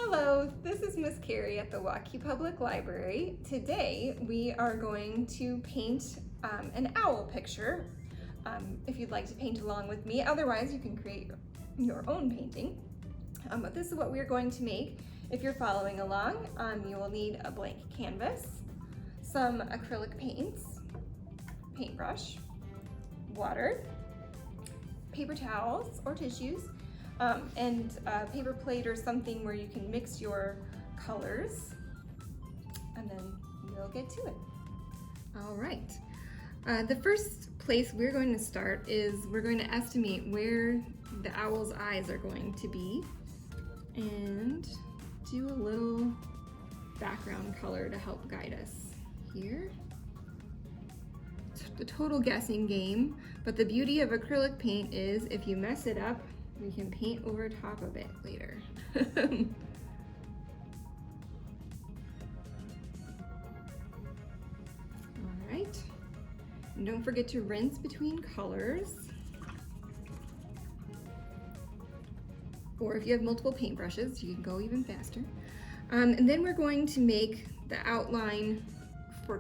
Hello, this is Miss Carrie at the Waukee Public Library. Today we are going to paint an owl picture. If you'd like to paint along with me, otherwise you can create your own painting. But this is what we are going to make. If you're following along, you will need a blank canvas, some acrylic paints, paintbrush, water, paper towels or tissues, and a paper plate or something where you can mix your colors, and then we'll get to it. All right. The first place we're going to start is we're going to estimate where the owl's eyes are going to be and do a little background color to help guide us here. It's the total guessing game, but the beauty of acrylic paint is if you mess it up, we can paint over top of it later. All right, and don't forget to rinse between colors. Or if you have multiple paintbrushes, you can go even faster. And then we're going to make the outline for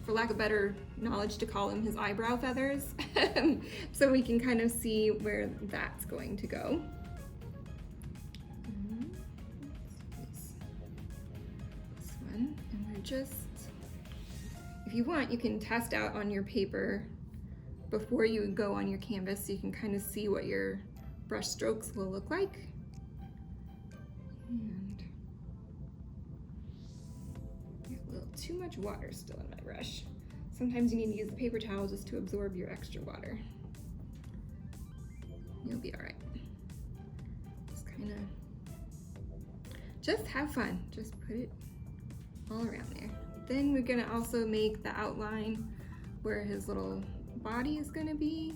for lack of better knowledge to call them his eyebrow feathers. So we can kind of see where that's going to go. This one, and we're just, if you want, you can test out on your paper before you go on your canvas so you can kind of see what your brush strokes will look like. And I have a little too much water still in my brush. Sometimes you need to use the paper towel just to absorb your extra water. You'll be all right. Just have fun. Just put it all around there. Then we're gonna also make the outline where his little body is gonna be.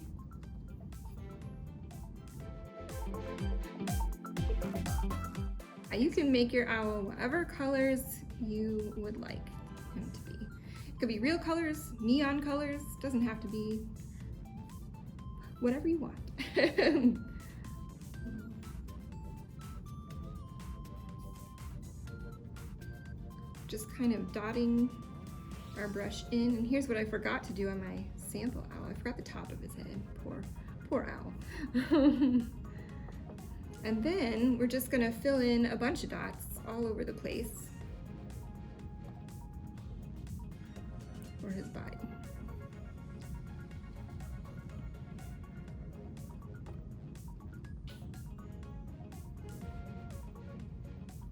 You can make your owl whatever colors you would like him to be. It could be real colors, neon colors, doesn't have to be, whatever you want. Just kind of dotting our brush in, and here's what I forgot to do on my sample owl. I forgot the top of his head, poor owl. And then we're just gonna fill in a bunch of dots all over the place for his body.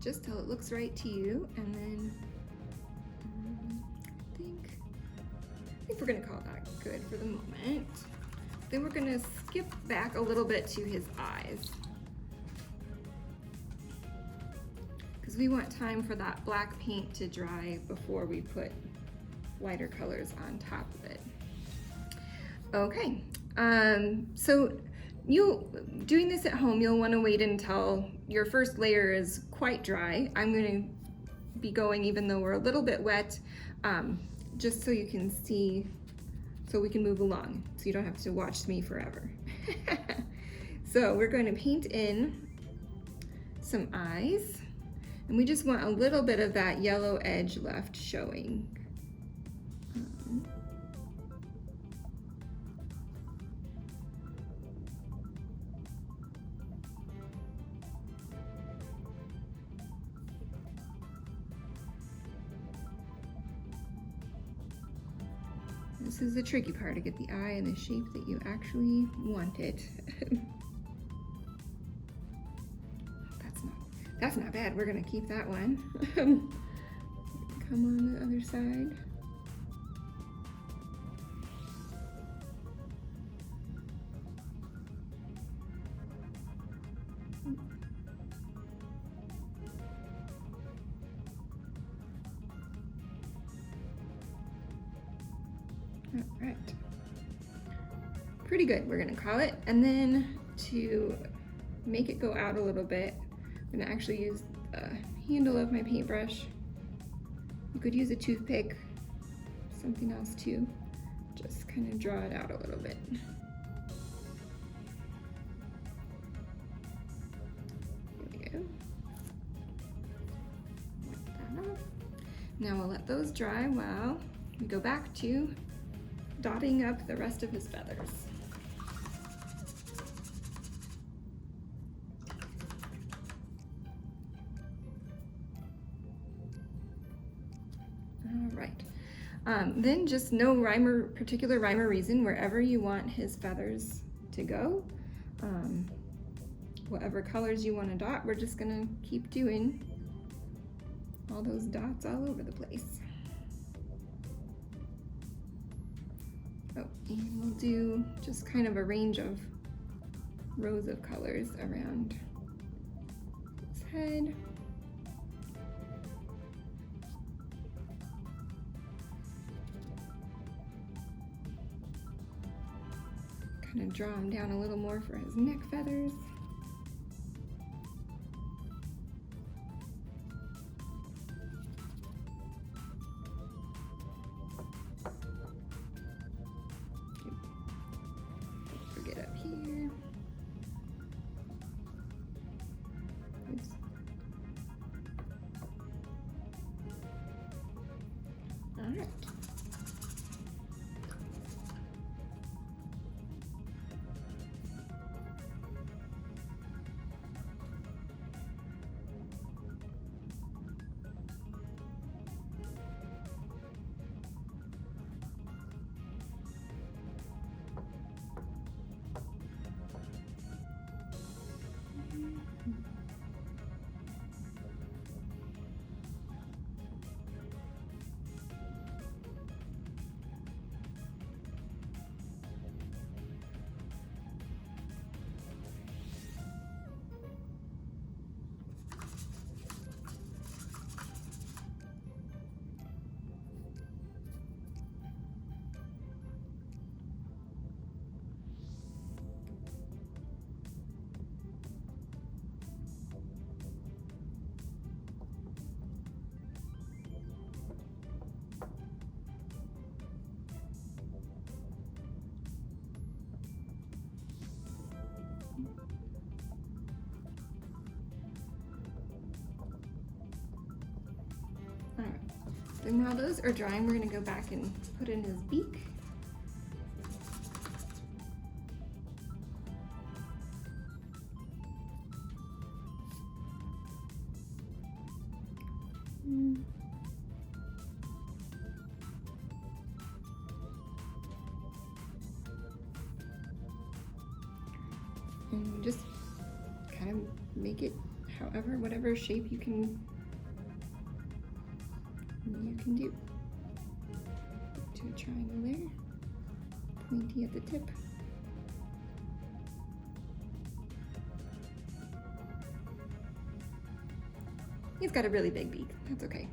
Just till it looks right to you, and then I think we're gonna call that good for the moment. Then we're gonna skip back a little bit to his eyes, because we want time for that black paint to dry before we put lighter colors on top of it. Okay, so doing this at home, you'll want to wait until your first layer is quite dry. I'm going to be going even though we're a little bit wet, just so you can see, so we can move along, so you don't have to watch me forever. So we're going to paint in some eyes. And we just want a little bit of that yellow edge left showing. This is the tricky part, to get the eye in the shape that you actually want it. That's not bad. We're gonna keep that one. Come on the other side. All right. Pretty good, we're gonna call it. And then to make it go out a little bit, I'm gonna actually use the handle of my paintbrush. You could use a toothpick, something else too. Just kind of draw it out a little bit. Here we go. Now we'll let those dry while we go back to dotting up the rest of his feathers. All right. Then just no particular rhyme or reason, wherever you want his feathers to go. Whatever colors you want to dot, we're just gonna keep doing all those dots all over the place. Oh, and we'll do just kind of a range of rows of colors around his head. Kind of draw him down a little more for his neck feathers. And while those are drying, we're going to go back and put in his beak. And just kind of make it whatever shape you can do. To a triangle there, pointy at the tip. He's got a really big beak, that's okay.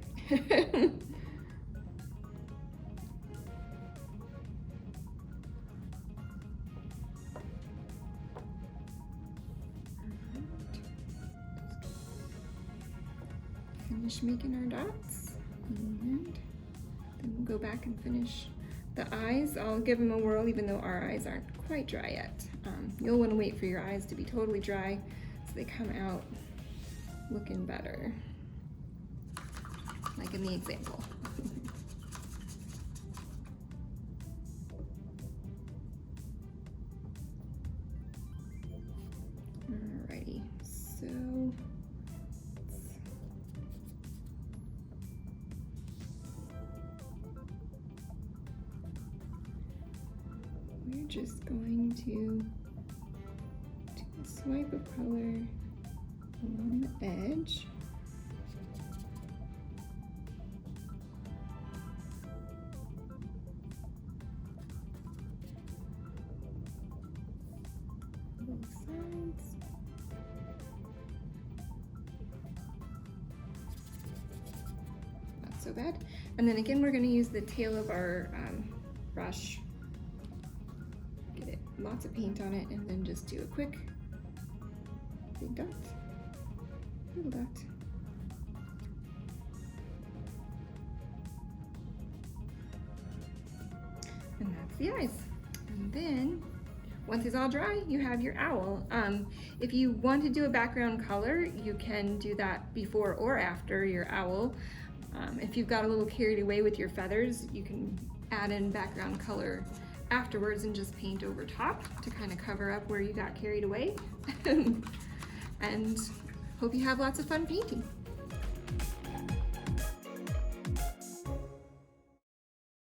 Finish making our dots. And then we'll go back and finish the eyes. I'll give them a whirl even though our eyes aren't quite dry yet. You'll want to wait for your eyes to be totally dry so they come out looking better, like in the example. Alrighty, so we're just going to do a swipe of color along the edge. Both sides. Not so bad. And then again, we're going to use the tail of our brush. Lots of paint on it, and then just do a quick big dot, little dot. And that's the eyes. And then once it's all dry, you have your owl. If you want to do a background color, you can do that before or after your owl. If you've got a little carried away with your feathers, you can add in background color afterwards and just paint over top to kind of cover up where you got carried away. And hope you have lots of fun painting.